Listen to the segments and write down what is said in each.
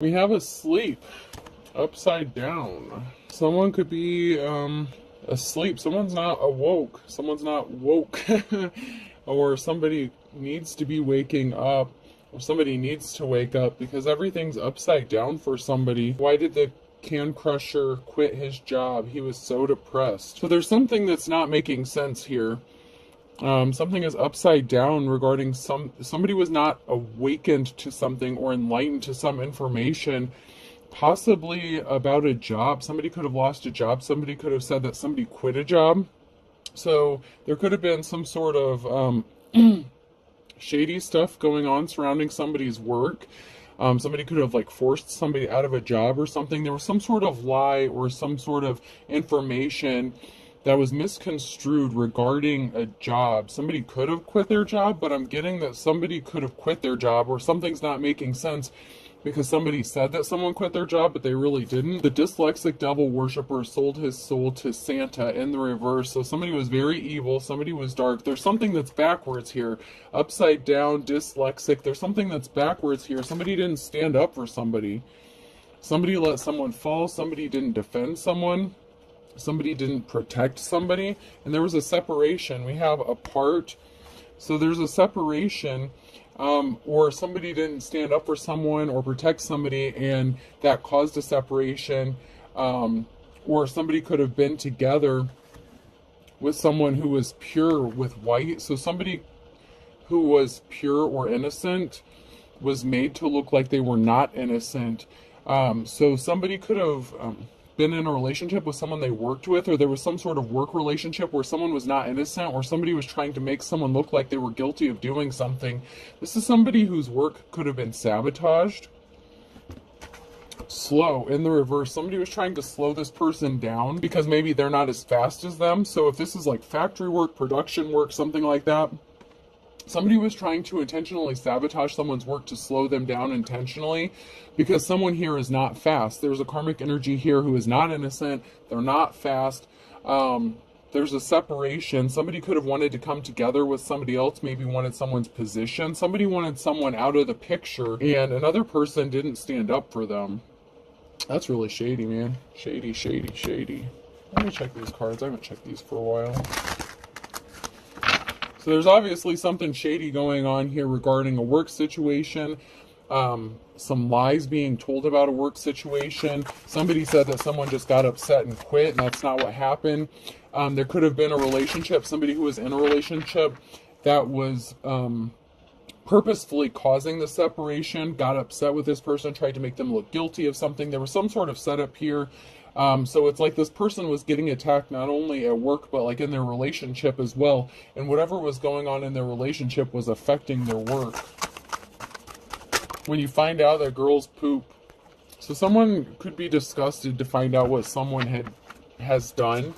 We have asleep, upside down. Someone could be asleep. Someone's not awoke. Someone's not woke. Or somebody needs to be waking up. Or somebody needs to wake up because everything's upside down for somebody. Why did the can crusher quit his job? He was so depressed. So there's something that's not making sense here. Something is upside down regarding somebody was not awakened to something or enlightened to some information, possibly about a job. Somebody could have lost a job. Somebody could have said that somebody quit a job. So there could have been some sort of shady stuff going on surrounding somebody's work. Somebody could have like forced somebody out of a job or something. There was some sort of lie or some sort of information that was misconstrued regarding a job. Somebody could have quit their job, but I'm getting that somebody could have quit their job or something's not making sense because somebody said that someone quit their job, but they really didn't. The dyslexic devil worshiper sold his soul to Santa in the reverse. So somebody was very evil, somebody was dark. There's something that's backwards here. Upside down, dyslexic. There's something that's backwards here. Somebody didn't stand up for somebody. Somebody let someone fall. Somebody didn't defend someone. Somebody didn't protect somebody, and there was a separation. We have apart, so there's a separation, or somebody didn't stand up for someone or protect somebody, and that caused a separation, or somebody could have been together with someone who was pure with white. So somebody who was pure or innocent was made to look like they were not innocent. So somebody could have been in a relationship with someone they worked with, or there was some sort of work relationship where someone was not innocent, or somebody was trying to make someone look like they were guilty of doing something. This is somebody whose work could have been sabotaged. Slow in the reverse. Somebody was trying to slow this person down because maybe they're not as fast as them. So if this is like factory work, production work, something like that, somebody was trying to intentionally sabotage someone's work to slow them down intentionally because someone here is not fast. There's a karmic energy here who is not innocent. They're not fast. There's a separation. Somebody could have wanted to come together with somebody else, maybe wanted someone's position. Somebody wanted someone out of the picture, and another person didn't stand up for them. That's really shady, man. Shady, shady, shady. Let me check these cards. I haven't checked these for a while. So there's obviously something shady going on here regarding a work situation. Some lies being told about a work situation. Somebody said that someone just got upset and quit, and that's not what happened. There could have been a relationship, somebody who was in a relationship that was purposefully causing the separation, got upset with this person, tried to make them look guilty of something. There was some sort of setup here. So it's like this person was getting attacked not only at work, but like in their relationship as well. And whatever was going on in their relationship was affecting their work. When you find out that girls poop. So someone could be disgusted to find out what someone has done.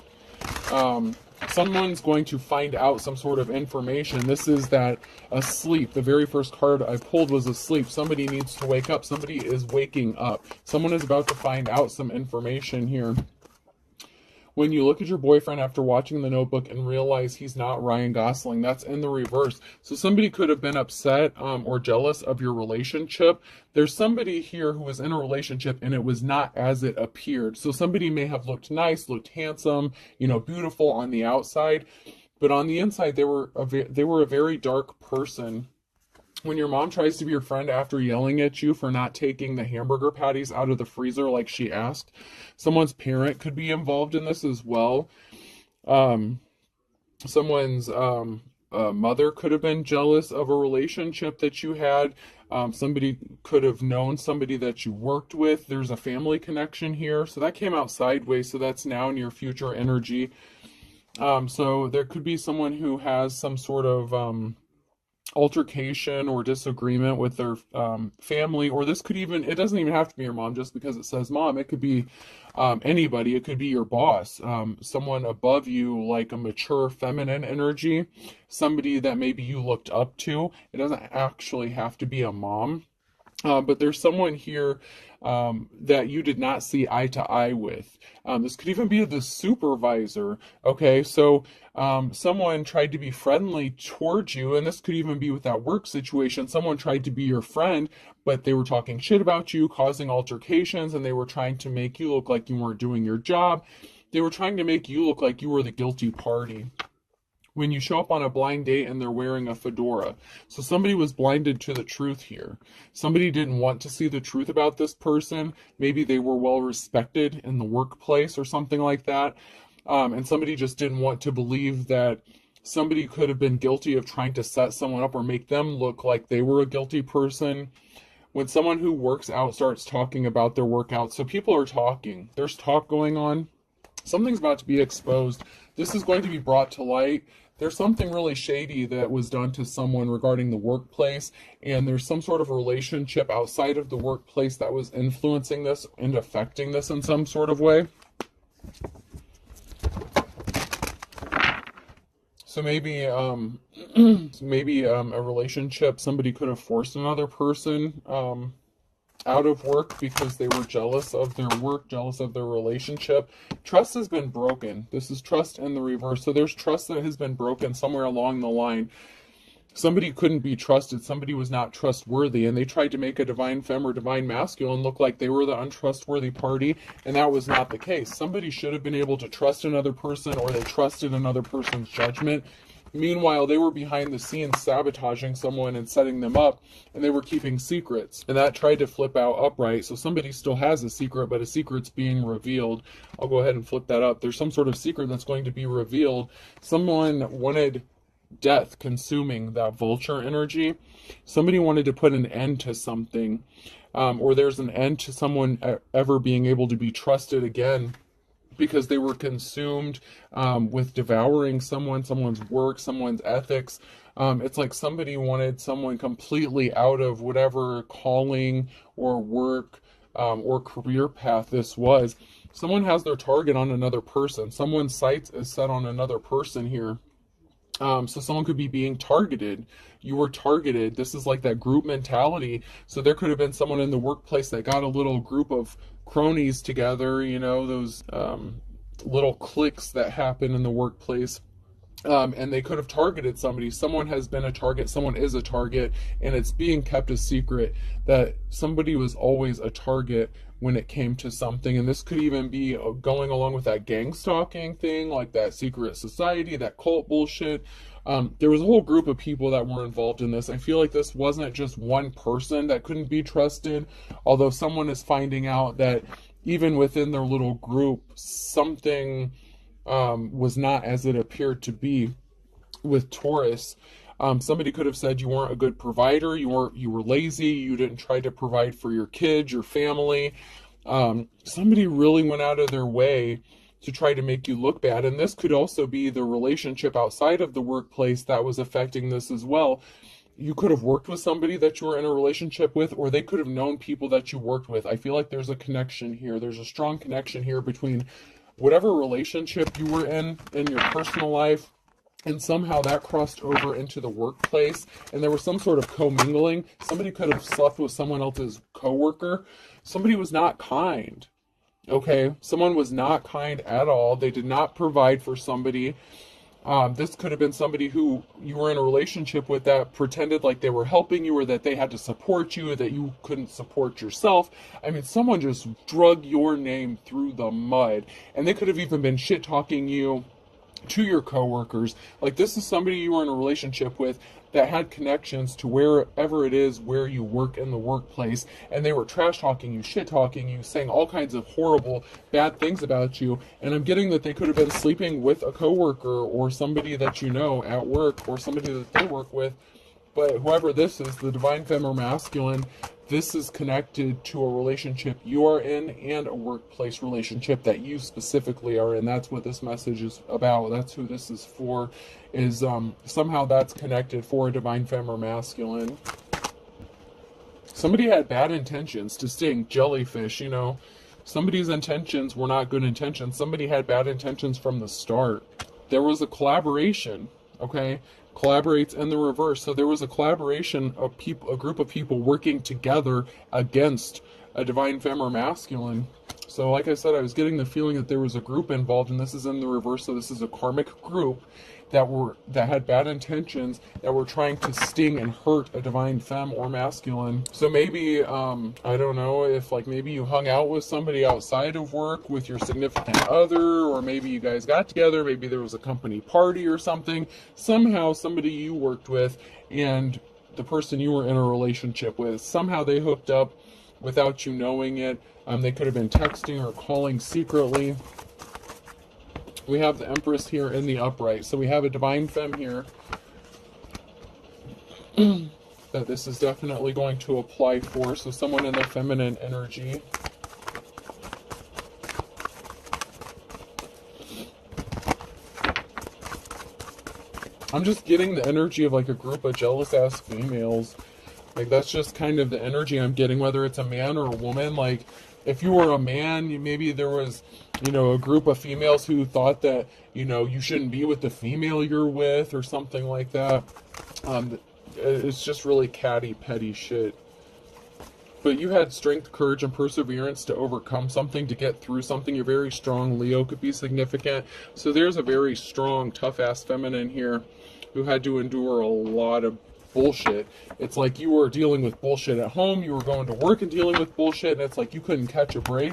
Someone's going to find out some sort of information. This is that asleep. The very first card I pulled was asleep. Somebody needs to wake up. Somebody is waking up. Someone is about to find out some information here. When you look at your boyfriend after watching The Notebook and realize he's not Ryan Gosling, that's in the reverse. So somebody could have been upset or jealous of your relationship. There's somebody here who was in a relationship and it was not as it appeared. So somebody may have looked nice, looked handsome, beautiful on the outside, but on the inside they were a very dark person. When your mom tries to be your friend after yelling at you for not taking the hamburger patties out of the freezer like she asked, someone's parent could be involved in this as well. Someone's mother could have been jealous of a relationship that you had. Somebody could have known somebody that you worked with. There's a family connection here. So that came out sideways. So that's now in your future energy. So there could be someone who has some sort of altercation or disagreement with their family, or this could even, it doesn't even have to be your mom just because it says mom. It could be anybody. It could be your boss, someone above you, like a mature feminine energy, somebody that maybe you looked up to. It doesn't actually have to be a mom. But there's someone here that you did not see eye to eye with. This could even be the supervisor. Okay, so someone tried to be friendly towards you, and this could even be with that work situation. Someone tried to be your friend, but they were talking shit about you, causing altercations, and they were trying to make you look like you weren't doing your job. They were trying to make you look like you were the guilty party when you show up on a blind date and they're wearing a fedora. So somebody was blinded to the truth here. Somebody didn't want to see the truth about this person. Maybe they were well respected in the workplace or something like that. And somebody just didn't want to believe that somebody could have been guilty of trying to set someone up or make them look like they were a guilty person. When someone who works out starts talking about their workout, so people are talking, there's talk going on, something's about to be exposed. This is going to be brought to light. There's something really shady that was done to someone regarding the workplace, and there's some sort of relationship outside of the workplace that was influencing this and affecting this in some sort of way. So maybe a relationship, somebody could have forced another person out of work because they were jealous of their work, jealous of their relationship. Trust has been broken. This is trust in the reverse. So there's trust that has been broken somewhere along the line. Somebody couldn't be trusted. Somebody was not trustworthy, and they tried to make a divine femme or divine masculine look like they were the untrustworthy party, and that was not the case. Somebody should have been able to trust another person, or they trusted another person's judgment. Meanwhile, they were behind the scenes sabotaging someone and setting them up, and they were keeping secrets. And that tried to flip out upright, so somebody still has a secret, but a secret's being revealed. I'll go ahead and flip that up. There's some sort of secret that's going to be revealed. Someone wanted death consuming that vulture energy. Somebody wanted to put an end to something, or there's an end to someone ever being able to be trusted again, because they were consumed with devouring someone's work, someone's ethics. It's like somebody wanted someone completely out of whatever calling or work or career path this was. Someone has their target on another person. Someone's sights is set on another person here. So someone could be being targeted. You were targeted. This is like that group mentality. So there could have been someone in the workplace that got a little group of cronies together, those little cliques that happen in the workplace. And they could have targeted somebody. Someone has been a target. Someone is a target. And it's being kept a secret that somebody was always a target when it came to something. And this could even be going along with that gang stalking thing, like that secret society, that cult bullshit. There was a whole group of people that were involved in this. I feel like this wasn't just one person that couldn't be trusted, although someone is finding out that even within their little group, something was not as it appeared to be with Taurus. Somebody could have said you weren't a good provider, you were lazy, you didn't try to provide for your kids, your family. Somebody really went out of their way to try to make you look bad. And this could also be the relationship outside of the workplace that was affecting this as well. You could have worked with somebody that you were in a relationship with, or they could have known people that you worked with. I feel like there's a connection here. There's a strong connection here between whatever relationship you were in your personal life, and somehow that crossed over into the workplace, and there was some sort of commingling. Somebody could have slept with someone else's coworker. Somebody was not kind. Okay, someone was not kind at all. They did not provide for somebody. This could have been somebody who you were in a relationship with that pretended like they were helping you, or that they had to support you, or that you couldn't support yourself. I mean, someone just drug your name through the mud, and they could have even been shit-talking you to your coworkers. Like, this is somebody you were in a relationship with that had connections to wherever it is where you work in the workplace, and they were trash talking you, shit talking you, saying all kinds of horrible, bad things about you. And I'm getting that they could have been sleeping with a coworker or somebody that you know at work, or somebody that they work with. But whoever this is, the divine femme or masculine, this is connected to a relationship you are in and a workplace relationship that you specifically are in. That's what this message is about. That's who this is for, is somehow that's connected for a divine femme or masculine. Somebody had bad intentions to sting jellyfish, Somebody's intentions were not good intentions. Somebody had bad intentions from the start. There was a collaboration. okay? Collaborates in the reverse. So there was a collaboration of people, a group of people working together against a divine femme or masculine. So like I said, I was getting the feeling that there was a group involved, and this is in the reverse. So this is a karmic group that had bad intentions, that were trying to sting and hurt a divine femme or masculine. So maybe I don't know if like maybe you hung out with somebody outside of work with your significant other, or maybe you guys got together, maybe there was a company party or something. Somehow somebody you worked with and the person you were in a relationship with, somehow they hooked up without you knowing it. They could have been texting or calling secretly. We have the Empress here in the upright. So we have a divine femme here that this is definitely going to apply for. So someone in the feminine energy. I'm just getting the energy of like a group of jealous-ass females. Like that's just kind of the energy I'm getting, whether it's a man or a woman. Like if you were a man, maybe there was, you know, a group of females who thought that, you know, you shouldn't be with the female you're with or something like that. It's just really catty, petty shit. But you had strength, courage, and perseverance to overcome something, to get through something. You're very strong. Leo could be significant. So there's a very strong, tough-ass feminine here who had to endure a lot of bullshit. It's like you were dealing with bullshit at home, you were going to work and dealing with bullshit, and it's like you couldn't catch a break.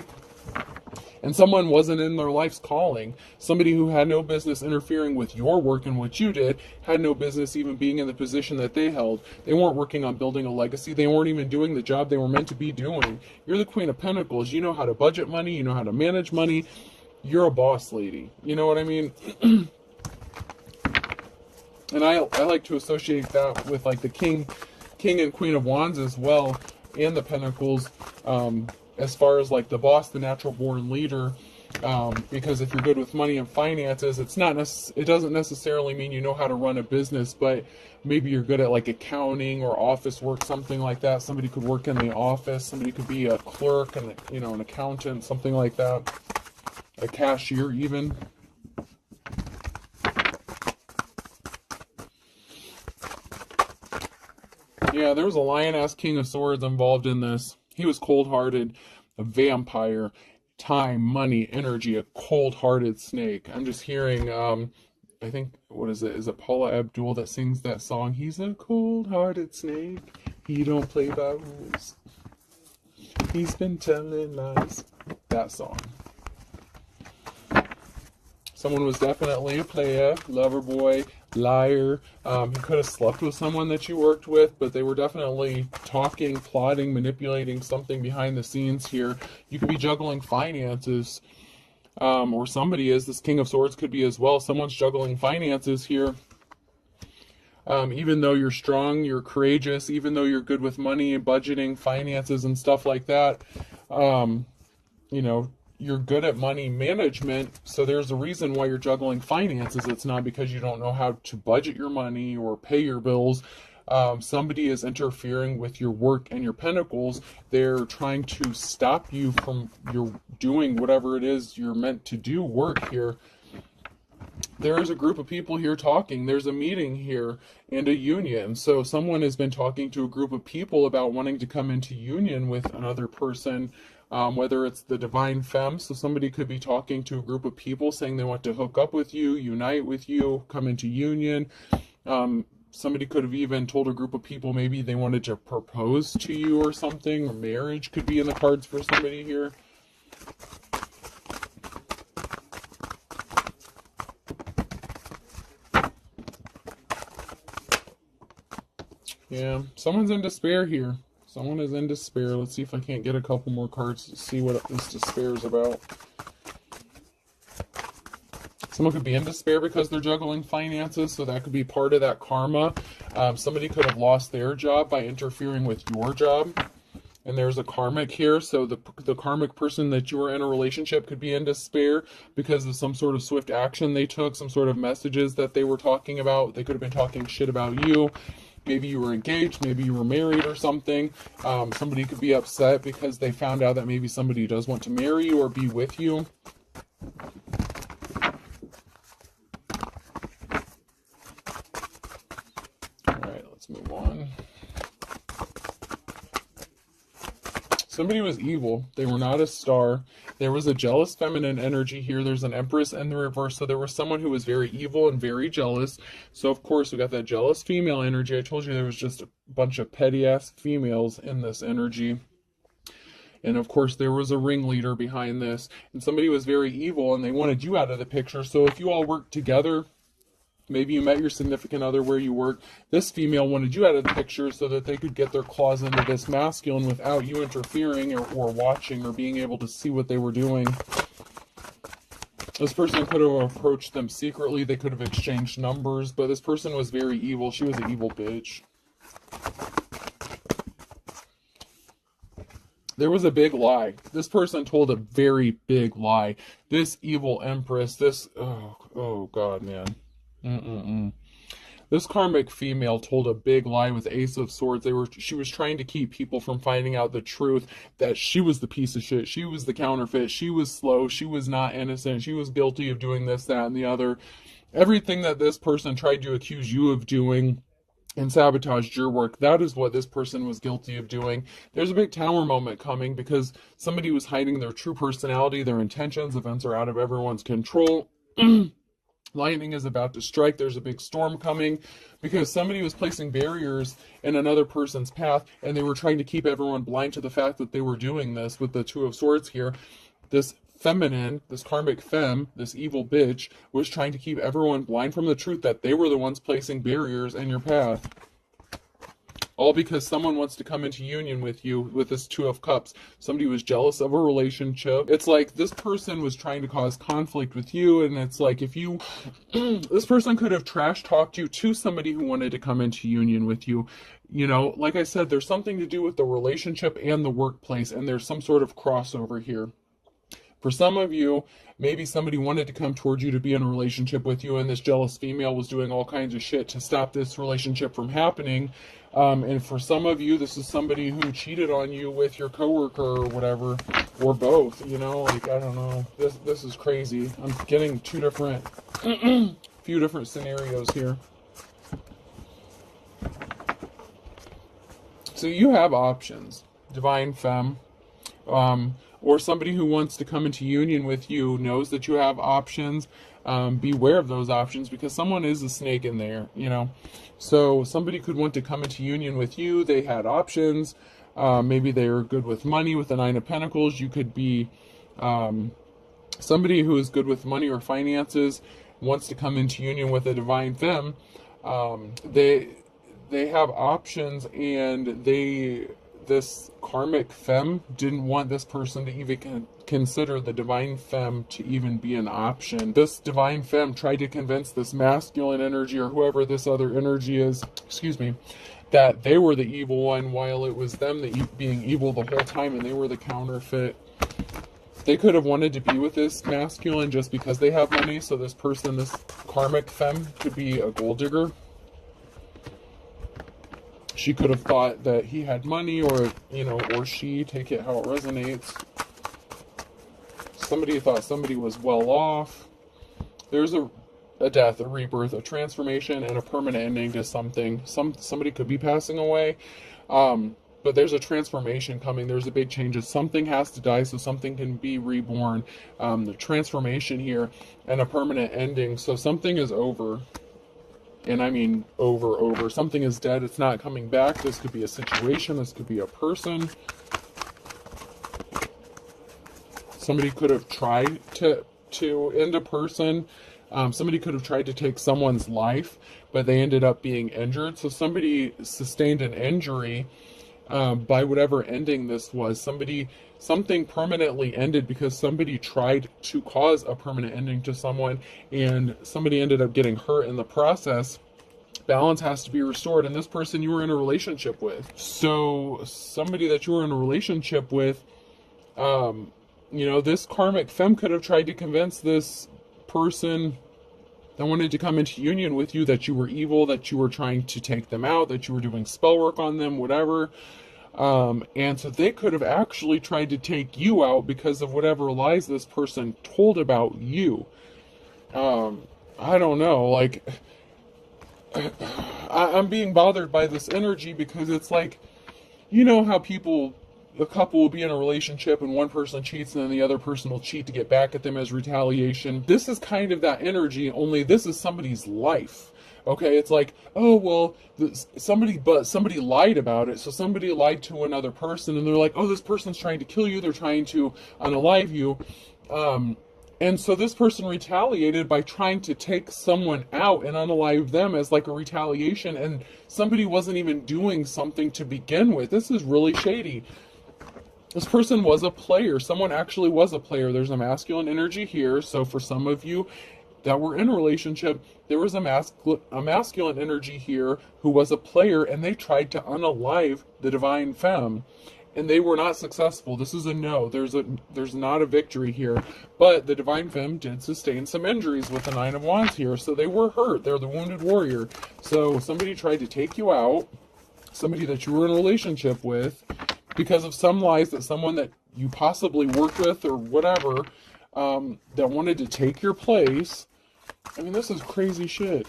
And someone wasn't in their life's calling. Somebody who had no business interfering with your work and what you did, had no business even being in the position that they held. They weren't working on building a legacy. They weren't even doing the job they were meant to be doing. You're the Queen of Pentacles. You know how to budget money. You know how to manage money. You're a boss lady. You know what I mean? And I like to associate that with like the King and Queen of Wands as well, and the Pentacles, as far as like the boss, the natural born leader. Because if you're good with money and finances, it doesn't necessarily mean you know how to run a business, but maybe you're good at like accounting or office work, something like that. Somebody could work in the office. Somebody could be a clerk and, you know, an accountant, something like that. A cashier even. Yeah, there was a lion-ass King of Swords involved in this. He was cold-hearted, a vampire, time, money, energy, a cold-hearted snake. I'm just hearing, I think, what is it? Is it Paula Abdul that sings that song? He's a cold-hearted snake. He don't play by rules. He's been telling lies. That song. Someone was definitely a player, lover boy, liar. He could have slept with someone that you worked with, but they were definitely talking, plotting, manipulating something behind the scenes here. You could be juggling finances, or somebody is. This King of Swords could be as well. Someone's juggling finances here. Even though you're strong, you're courageous, even though you're good with money and budgeting, finances and stuff like that, you know, you're good at money management, so there's a reason why you're juggling finances. It's not because you don't know how to budget your money or pay your bills. Somebody is interfering with your work and your pentacles. They're trying to stop you from your doing whatever it is you're meant to do, work here. There is a group of people here talking. There's a meeting here and a union. So someone has been talking to a group of people about wanting to come into union with another person. Whether it's the divine femme, so somebody could be talking to a group of people saying they want to hook up with you, unite with you, come into union. Somebody could have even told a group of people maybe they wanted to propose to you or something, or marriage could be in the cards for somebody here. Yeah, someone's in despair here. Someone is in despair. Let's see if I can't get a couple more cards to see what this despair is about. Someone could be in despair because they're juggling finances, so that could be part of that karma. Somebody could have lost their job by interfering with your job. And there's a karmic here, so the karmic person that you were in a relationship could be in despair because of some sort of swift action they took, some sort of messages that they were talking about. They could have been talking shit about you. Maybe you were engaged, maybe you were married or something. Somebody could be upset because they found out that maybe somebody does want to marry you or be with you. Somebody was evil. They were not a star. There was a jealous feminine energy here. There's an Empress in the reverse. So there was someone who was very evil and very jealous. So of course we got that jealous female energy. I told you there was just a bunch of petty ass females in this energy. And of course there was a ringleader behind this. And somebody was very evil and they wanted you out of the picture. So if you all worked together, maybe you met your significant other where you work. This female wanted you out of the picture so that they could get their claws into this masculine without you interfering or watching or being able to see what they were doing. This person could have approached them secretly. They could have exchanged numbers, but this person was very evil. She was an evil bitch. There was a big lie. This person told a very big lie. This evil Empress, oh God, man. This karmic female told a big lie with Ace of Swords. She was trying to keep people from finding out the truth, that she was the piece of shit. She was the counterfeit. She was slow. She was not innocent. She was guilty of doing this, that, and the other. Everything that this person tried to accuse you of doing and sabotaged your work, that is what this person was guilty of doing. There's a big tower moment coming because somebody was hiding their true personality, their intentions. Events are out of everyone's control. Lightning is about to strike. There's a big storm coming because somebody was placing barriers in another person's path and they were trying to keep everyone blind to the fact that they were doing this with the Two of Swords here. This feminine, this karmic femme, this evil bitch was trying to keep everyone blind from the truth that they were the ones placing barriers in your path. All because someone wants to come into union with you with this Two of Cups. Somebody was jealous of a relationship. It's like this person was trying to cause conflict with you, and it's like if you... this person could have trash talked you to somebody who wanted to come into union with you. You know, like I said, there's something to do with the relationship and the workplace, and there's some sort of crossover here. For some of you, maybe somebody wanted to come towards you to be in a relationship with you, and this jealous female was doing all kinds of shit to stop this relationship from happening. And for some of you, this is somebody who cheated on you with your coworker or whatever, or both, you know, like, I don't know. This is crazy. I'm getting two different, few different scenarios here. So you have options. Divine Femme, or somebody who wants to come into union with you knows that you have options. Beware of those options because someone is a snake in there, you know. So somebody could want to come into union with you. They had options. Maybe they were good with money with the Nine of Pentacles. You could be somebody who is good with money or finances, wants to come into union with a Divine Femme. They have options, and this karmic femme didn't want this person to even consider the Divine Femme to even be an option. This Divine Femme tried to convince this masculine energy, or whoever this other energy is, that they were the evil one, while it was them being evil the whole time, and they were the counterfeit. They could have wanted to be with this masculine just because they have money, so this person, this karmic femme, could be a gold digger. She could have thought that he had money, or, you know, or she, take it how it resonates. Somebody thought somebody was well off. There's a death, a rebirth, a transformation, and a permanent ending to something. Somebody could be passing away, but there's a transformation coming. There's a big change. Something has to die so something can be reborn. The transformation here and a permanent ending. So something is over. And I mean over. Something is dead. It's not coming back. This could be a situation. This could be a person. Somebody could have tried to end a person. Somebody could have tried to take someone's life, but they ended up being injured. So somebody sustained an injury by whatever ending this was. Something permanently ended because somebody tried to cause a permanent ending to someone, and somebody ended up getting hurt in the process. Balance has to be restored, and this person you were in a relationship with. So somebody that you were in a relationship with, you know, this karmic femme could have tried to convince this person that wanted to come into union with you that you were evil, that you were trying to take them out, that you were doing spell work on them, whatever. And so they could have actually tried to take you out because of whatever lies this person told about you. I don't know, like, I'm being bothered by this energy because it's like, you know how people the couple will be in a relationship and one person cheats and then the other person will cheat to get back at them as retaliation. This is kind of that energy, only this is somebody's life. Okay, it's like, oh, well, somebody lied about it. So somebody lied to another person and they're like, oh, this person's trying to kill you. They're trying to unalive you. And so this person retaliated by trying to take someone out and unalive them as like a retaliation, and somebody wasn't even doing something to begin with. This is really shady. This person was a player. Someone actually was a player. There's a masculine energy here. So for some of you that were in a relationship, there was a masculine energy here who was a player, and they tried to unalive the divine femme. And they were not successful. This is a no. There's not a victory here. But the divine femme did sustain some injuries with the Nine of Wands here. So they were hurt. They're the wounded warrior. So somebody tried to take you out. Somebody that you were in a relationship with, because of some lies that someone that you possibly worked with or whatever, that wanted to take your place. I mean, this is crazy shit.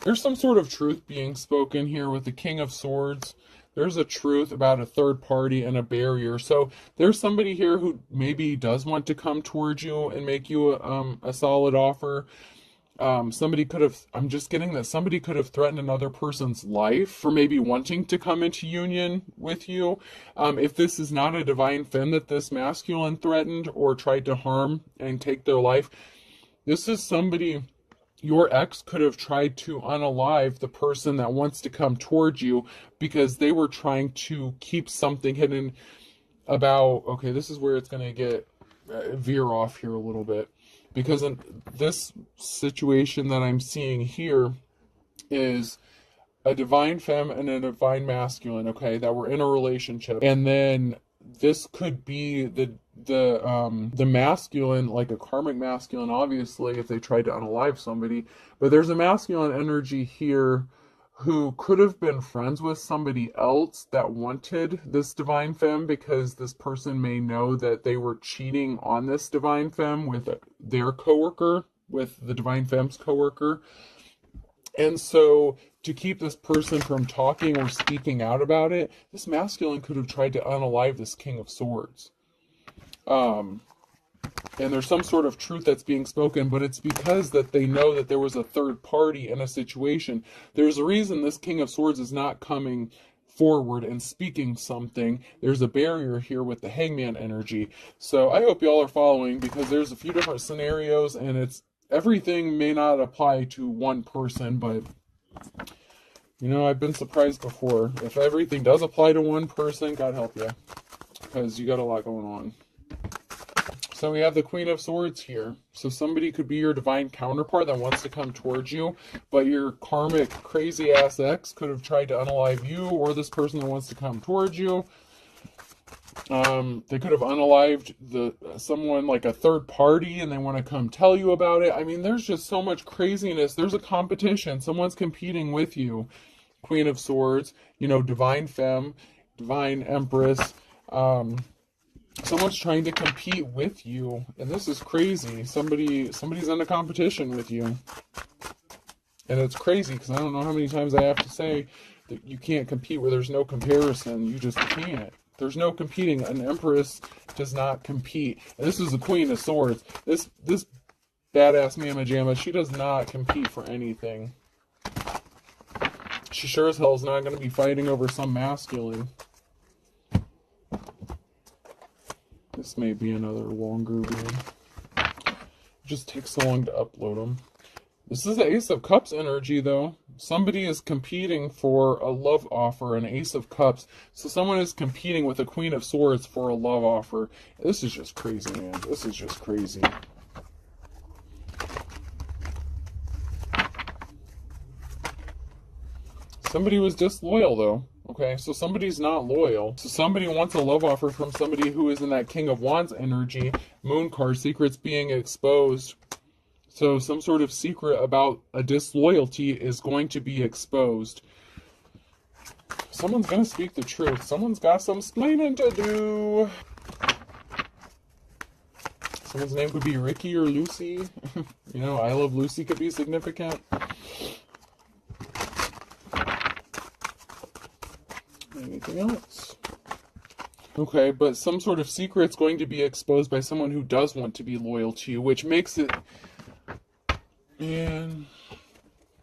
There's some sort of truth being spoken here with the King of Swords. There's a truth about a third party and a barrier. So there's somebody here who maybe does want to come towards you and make you a solid offer. Somebody could have, I'm just getting that somebody could have threatened another person's life for maybe wanting to come into union with you. If this is not a divine femme that this masculine threatened or tried to harm and take their life, this is somebody. Your ex could have tried to unalive the person that wants to come towards you because they were trying to keep something hidden about, okay, this is where it's going to get veer off here a little bit. Because in this situation that I'm seeing here is a divine femme and a divine masculine, okay, that were in a relationship. And then this could be the masculine, like a karmic masculine, obviously, if they tried to unalive somebody. But there's a masculine energy here who could have been friends with somebody else that wanted this divine femme, because this person may know that they were cheating on this divine femme with their coworker, with the divine femme's coworker. And so to keep this person from talking or speaking out about it, this masculine could have tried to unalive this King of Swords. And there's some sort of truth that's being spoken, but it's because that they know that there was a third party in a situation. There's a reason this King of Swords is not coming forward and speaking something. There's a barrier here with the Hangman energy. So I hope y'all are following, because there's a few different scenarios, and it's everything may not apply to one person, but you know, I've been surprised before. If everything does apply to one person, God help you, because you got a lot going on. So we have the Queen of Swords here. So somebody could be your divine counterpart that wants to come towards you, but your karmic crazy ass ex could have tried to unalive you, or this person that wants to come towards you. They could have unalived someone like a third party, and they want to come tell you about it. I mean, there's just so much craziness. There's a competition. Someone's competing with you. Queen of Swords, you know, divine femme, divine empress. Someone's trying to compete with you, and this is crazy. Somebody's in a competition with you, and it's crazy because I don't know how many times I have to say that you can't compete where there's no comparison. You just can't. There's no competing. An empress does not compete. And this is the Queen of Swords. This badass mamma jamma, she does not compete for anything. She sure as hell is not going to be fighting over some masculine. This may be another longer read. It just takes so long to upload them. This is the Ace of Cups energy, though. Somebody is competing for a love offer, an Ace of Cups. So someone is competing with a Queen of Swords for a love offer. This is just crazy, man. This is just crazy. Somebody was disloyal, though. Okay, so somebody's not loyal. So somebody wants a love offer from somebody who is in that King of Wands energy. Moon card, secrets being exposed. So some sort of secret about a disloyalty is going to be exposed. Someone's going to speak the truth. Someone's got some explaining to do. Someone's name could be Ricky or Lucy. You know, I Love Lucy could be significant. anything else. Okay, but some sort of secret's going to be exposed by someone who does want to be loyal to you, which makes it... And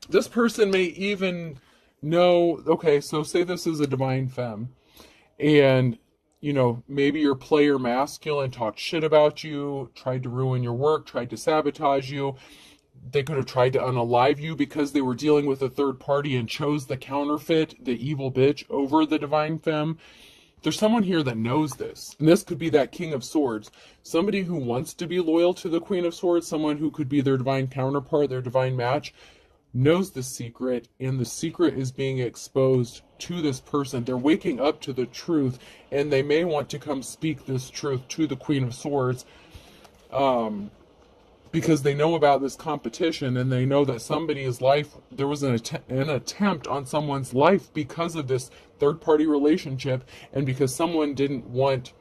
this person may even know... Okay, so say this is a divine femme, and, you know, maybe your player masculine talked shit about you, tried to ruin your work, tried to sabotage you. They could have tried to unalive you because they were dealing with a third party and chose the counterfeit, the evil bitch, over the divine femme. There's someone here that knows this. And this could be that King of Swords. Somebody who wants to be loyal to the Queen of Swords, someone who could be their divine counterpart, their divine match, knows the secret, and the secret is being exposed to this person. They're waking up to the truth, and they may want to come speak this truth to the Queen of Swords, because they know about this competition, and they know that somebody's life, there was an attempt on someone's life because of this third-party relationship, and because someone didn't want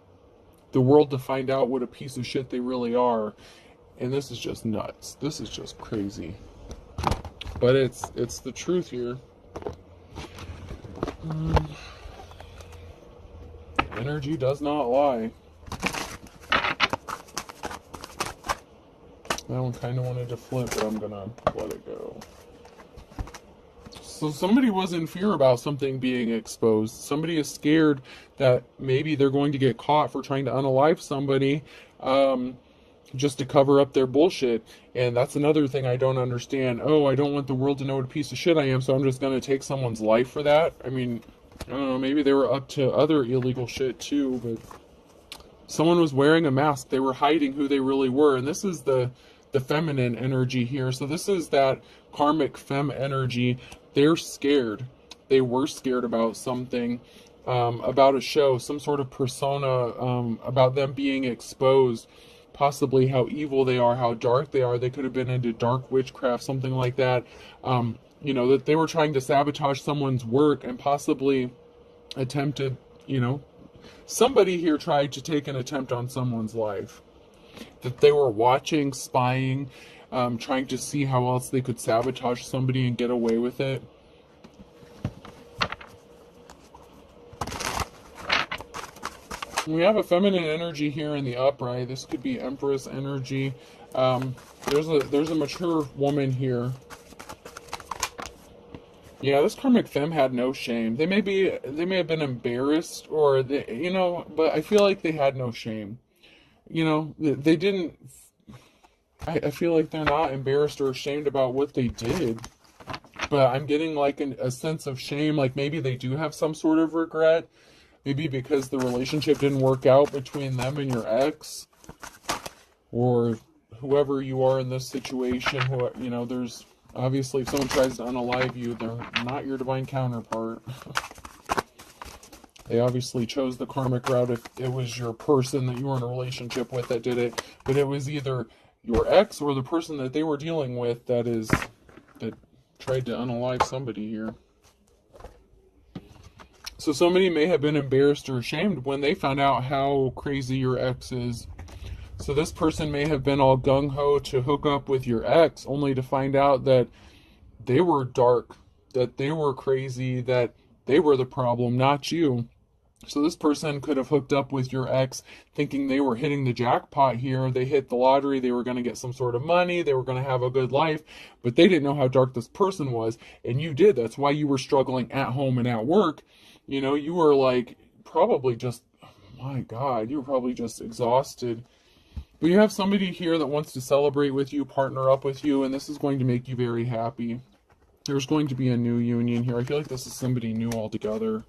the world to find out what a piece of shit they really are. And this is just nuts. This is just crazy. But it's the truth here. Energy does not lie. That one kind of wanted to flip, but I'm gonna let it go. So somebody was in fear about something being exposed. Somebody is scared that maybe they're going to get caught for trying to unalive somebody, just to cover up their bullshit. And that's another thing I don't understand. Oh, I don't want the world to know what a piece of shit I am, so I'm just gonna take someone's life for that. I mean, I don't know, maybe they were up to other illegal shit too, but someone was wearing a mask. They were hiding who they really were. And this is the feminine energy here. So this is that karmic femme energy. They're scared. They were scared about something, about a show, some sort of persona, about them being exposed, possibly how evil they are, how dark they are. They could have been into dark witchcraft, something like that. You know, that they were trying to sabotage someone's work and possibly attempted, you know, somebody here tried to take an attempt on someone's life. That they were watching, spying, trying to see how else they could sabotage somebody and get away with it. We have a feminine energy here in the upright. This could be Empress energy. There's a mature woman here. Yeah, this karmic femme had no shame. They may have been embarrassed, or they, you know, but I feel like they had no shame. You know, they didn't. I feel like they're not embarrassed or ashamed about what they did, but I'm getting like a sense of shame. Like maybe they do have some sort of regret, maybe because the relationship didn't work out between them and your ex, or whoever you are in this situation. Who, you know, there's obviously, if someone tries to unalive you, they're not your divine counterpart. They obviously chose the karmic route if it was your person that you were in a relationship with that did it. But it was either your ex or the person that they were dealing with that tried to unalive somebody here. So somebody may have been embarrassed or ashamed when they found out how crazy your ex is. So this person may have been all gung-ho to hook up with your ex, only to find out that they were dark, that they were crazy, that they were the problem, not you. So this person could have hooked up with your ex thinking they were hitting the jackpot here. They hit the lottery. They were going to get some sort of money. They were going to have a good life. But they didn't know how dark this person was. And you did. That's why you were struggling at home and at work. You know, you were like probably just, my God, you were probably just exhausted. But you have somebody here that wants to celebrate with you, partner up with you, and this is going to make you very happy. There's going to be a new union here. I feel like this is somebody new altogether.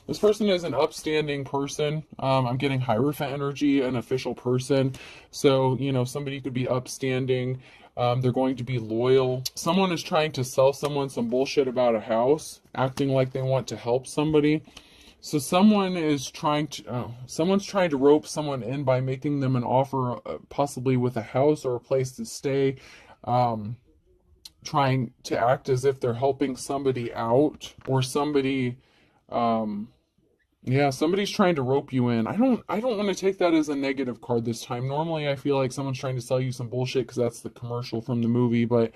This person is an upstanding person. I'm getting Hierophant energy, an official person. So, you know, somebody could be upstanding. They're going to be loyal. Someone is trying to sell someone some bullshit about a house, acting like they want to help somebody. So someone is someone's trying to rope someone in by making them an offer, possibly with a house or a place to stay, trying to act as if they're helping somebody out, or somebody, somebody's trying to rope you in. I don't want to take that as a negative card this time. Normally I feel like someone's trying to sell you some bullshit because that's the commercial from the movie, but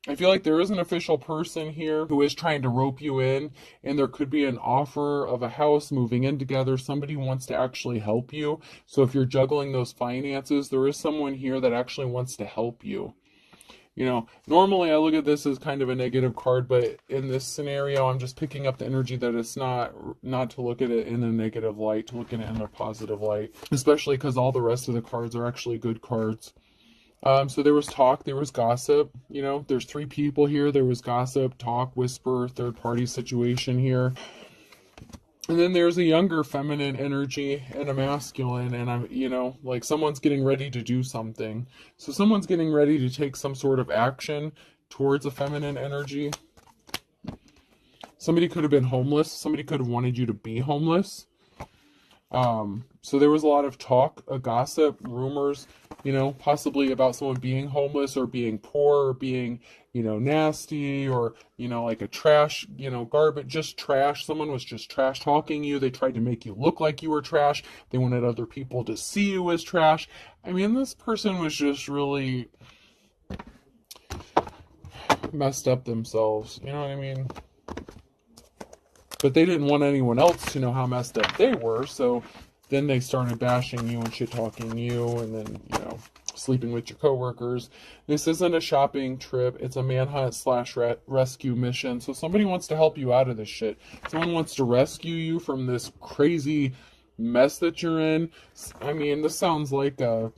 I feel like there is an official person here who is trying to rope you in, and there could be an offer of a house, moving in together. Somebody wants to actually help you. So if you're juggling those finances, there is someone here that actually wants to help you. You know, normally I look at this as kind of a negative card, but in this scenario, I'm just picking up the energy that it's not to look at it in a negative light, to look at it in a positive light, especially because all the rest of the cards are actually good cards. So there was talk, there was gossip. You know, there's three people here. There was gossip, talk, whisper, third party situation here. And then there's a younger feminine energy and a masculine, and I'm, you know, like someone's getting ready to do something. So someone's getting ready to take some sort of action towards a feminine energy. Somebody could have been homeless. Somebody could have wanted you to be homeless. So there was a lot of talk, gossip, rumors, you know, possibly about someone being homeless or being poor or being, you know, nasty or, you know, like a trash, you know, garbage, just trash. Someone was just trash talking you. They tried to make you look like you were trash. They wanted other people to see you as trash. I mean, this person was just really messed up themselves. You know what I mean? But they didn't want anyone else to know how messed up they were, so then they started bashing you and shit-talking you, and then, you know, sleeping with your coworkers. This isn't a shopping trip. It's a manhunt / rescue mission. So somebody wants to help you out of this shit. Someone wants to rescue you from this crazy mess that you're in. I mean, this sounds like an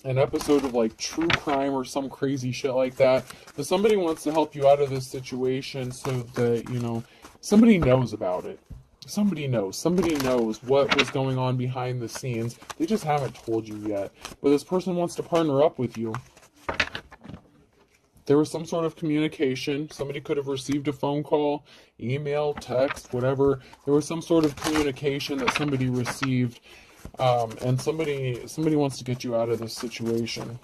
episode of like true crime or some crazy shit like that. But somebody wants to help you out of this situation so that, you know, somebody knows about it. Somebody knows what was going on behind the scenes. They just haven't told you yet. But this person wants to partner up with you. There was some sort of communication. Somebody could have received a phone call, email, text, whatever. There was some sort of communication that somebody received. And somebody wants to get you out of this situation.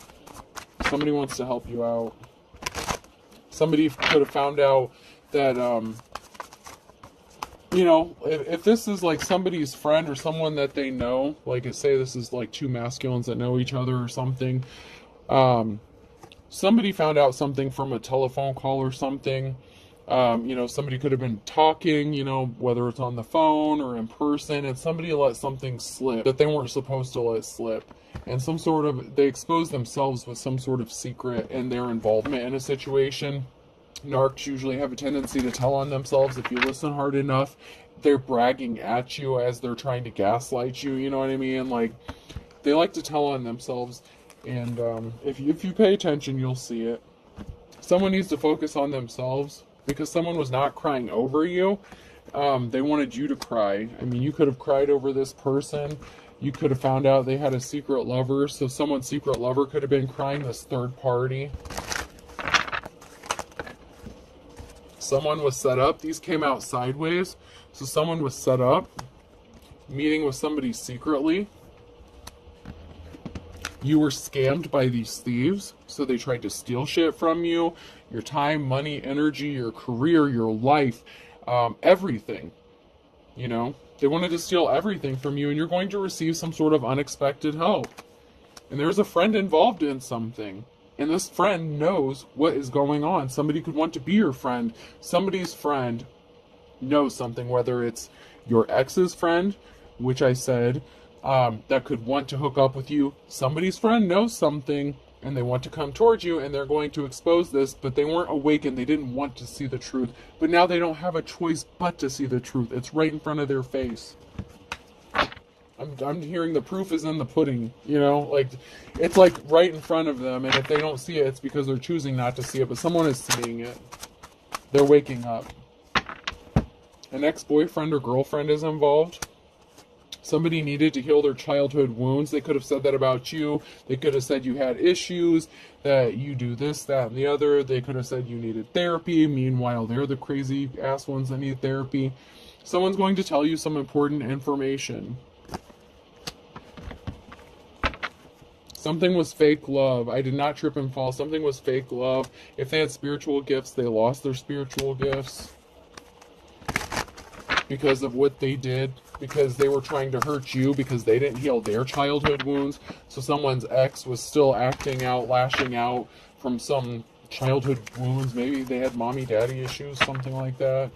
Somebody wants to help you out. Somebody could have found out that, you know, if this is like somebody's friend or someone that they know, like say this is like two masculines that know each other or something, somebody found out something from a telephone call or something. You know, somebody could have been talking, you know, whether it's on the phone or in person, and somebody let something slip that they weren't supposed to let slip. And they exposed themselves with some sort of secret in their involvement in a situation. Narcs usually have a tendency to tell on themselves. If you listen hard enough, they're bragging at you as they're trying to gaslight you, you know what I mean? Like, they like to tell on themselves, and if you pay attention, you'll see it. Someone needs to focus on themselves, because someone was not crying over you. They wanted you to cry. I mean, you could have cried over this person. You could have found out they had a secret lover, so someone's secret lover could have been crying, this third party. Someone was set up. These came out sideways. So someone was set up, meeting with somebody secretly. You were scammed by these thieves. So they tried to steal shit from you. Your time, money, energy, your career, your life, everything. You know, they wanted to steal everything from you, and you're going to receive some sort of unexpected help. And there's a friend involved in something. And this friend knows what is going on. Somebody could want to be your friend. Somebody's friend knows something, whether it's your ex's friend, which I said, that could want to hook up with you. Somebody's friend knows something, and they want to come towards you, and they're going to expose this, but they weren't awakened. They didn't want to see the truth. But now they don't have a choice but to see the truth. It's right in front of their face. I'm hearing the proof is in the pudding, you know, like it's like right in front of them, and if they don't see it, it's because they're choosing not to see it, but someone is seeing it. They're waking up. An ex-boyfriend or girlfriend is involved. Somebody needed to heal their childhood wounds. They could have said that about you. They could have said you had issues, that you do this, that, and the other. They could have said you needed therapy. Meanwhile, they're the crazy ass ones that need therapy. Someone's going to tell you some important information. Something was fake love. I did not trip and fall. Something was fake love. If they had spiritual gifts, they lost their spiritual gifts because of what they did, because they were trying to hurt you, because they didn't heal their childhood wounds. So someone's ex was still acting out, lashing out from some childhood wounds. Maybe they had mommy daddy issues, something like that.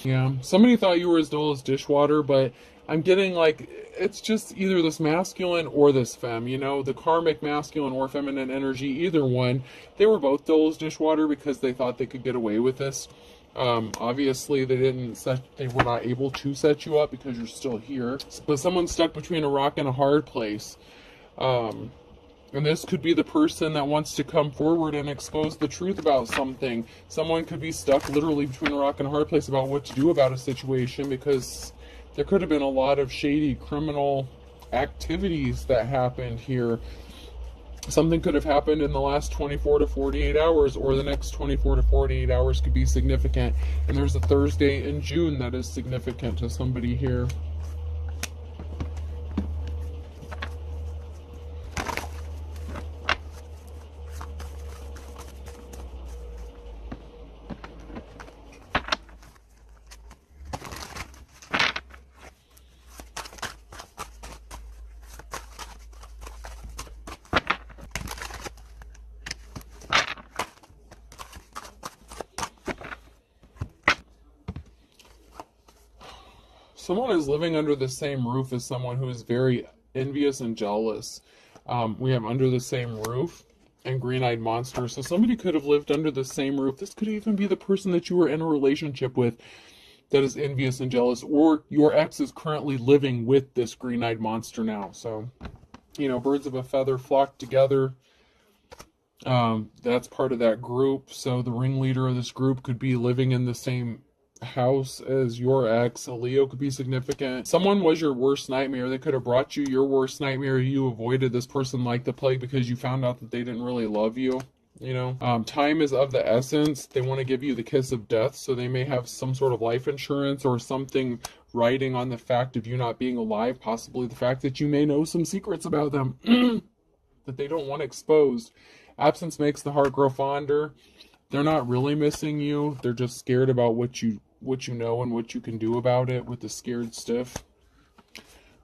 Yeah, somebody thought you were as dull as dishwater, but I'm getting like it's just either this masculine or this femme, you know, the karmic masculine or feminine energy, either one. They were both dull as dishwater because they thought they could get away with this. Obviously they were not able to set you up because you're still here. But someone's stuck between a rock and a hard place. And this could be the person that wants to come forward and expose the truth about something. Someone could be stuck literally between a rock and a hard place about what to do about a situation, because there could have been a lot of shady criminal activities that happened here. Something could have happened in the last 24 to 48 hours, or the next 24 to 48 hours could be significant. And there's a Thursday in June that is significant to somebody here. Someone is living under the same roof as someone who is very envious and jealous. We have under the same roof and green-eyed monster. So somebody could have lived under the same roof. This could even be the person that you were in a relationship with that is envious and jealous, or your ex is currently living with this green-eyed monster now. So, you know, birds of a feather flock together. That's part of that group. So the ringleader of this group could be living in the same house as your ex. A Leo could be significant. Someone was your worst nightmare. They could have brought you your worst nightmare. You avoided this person like the plague because you found out that they didn't really love you. You know, time is of the essence. They want to give you the kiss of death, so they may have some sort of life insurance or something writing on the fact of you not being alive, possibly the fact that you may know some secrets about them that they don't want exposed. Absence makes the heart grow fonder. They're not really missing you. They're just scared about what you know and what you can do about it with the scared stiff.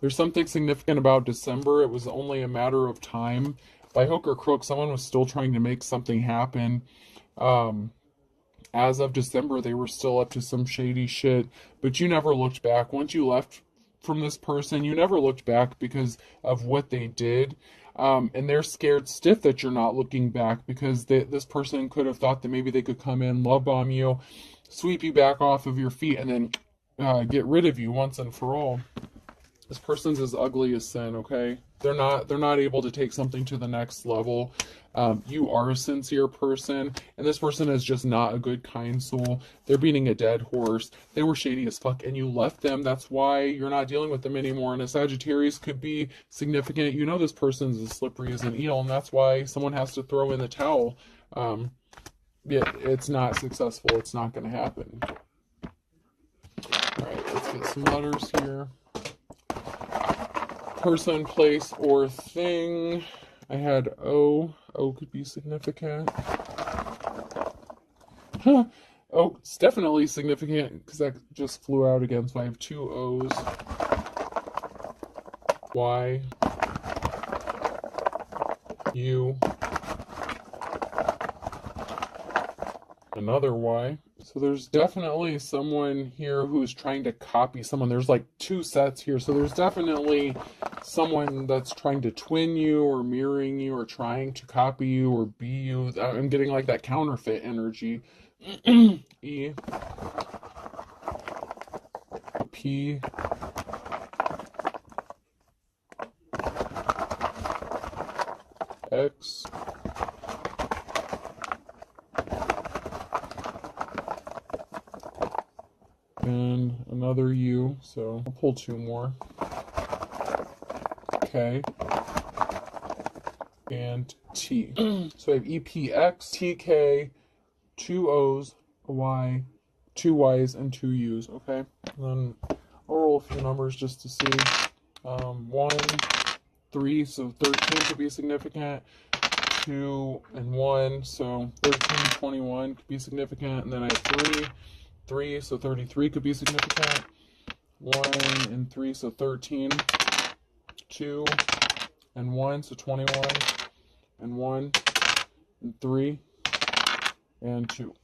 There's something significant about December. It was only a matter of time. By hook or crook, someone was still trying to make something happen. As of December, they were still up to some shady shit, but you never looked back. Once you left from this person, you never looked back because of what they did. And they're scared stiff that you're not looking back, because this person could have thought that maybe they could come in, love bomb you, sweep you back off of your feet, and then get rid of you once and for all. This person's as ugly as sin, okay? They're not able to take something to the next level. You are a sincere person, and this person is just not a good, kind soul. They're beating a dead horse. They were shady as fuck, and you left them. That's why you're not dealing with them anymore. And a Sagittarius could be significant. You know this person's as slippery as an eel, and that's why someone has to throw in the towel. It's not successful. It's not going to happen. All right, let's get some letters here. Person, place, or thing. I had O. O could be significant. Huh. Oh, it's definitely significant because that just flew out again. So I have two O's. Y. U. Another Y. So there's definitely someone here who's trying to copy someone. There's like two sets here. So there's definitely someone that's trying to twin you or mirroring you or trying to copy you or be you. I'm getting like that counterfeit energy. E. P. X. And another U, so I'll pull two more. K. And T. So I have EPX, TK, two O's, a Y, two Y's, and two U's, okay? And then I'll roll a few numbers just to see. 1, 3, so 13 could be significant. 2 and 1, so 13, 21 could be significant. And then I have 3, so 33 could be significant. 1 and 3, so 13. 2 and 1, so 21. And 1 and 3 and 2.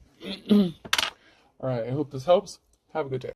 All right, I hope this helps. Have a good day.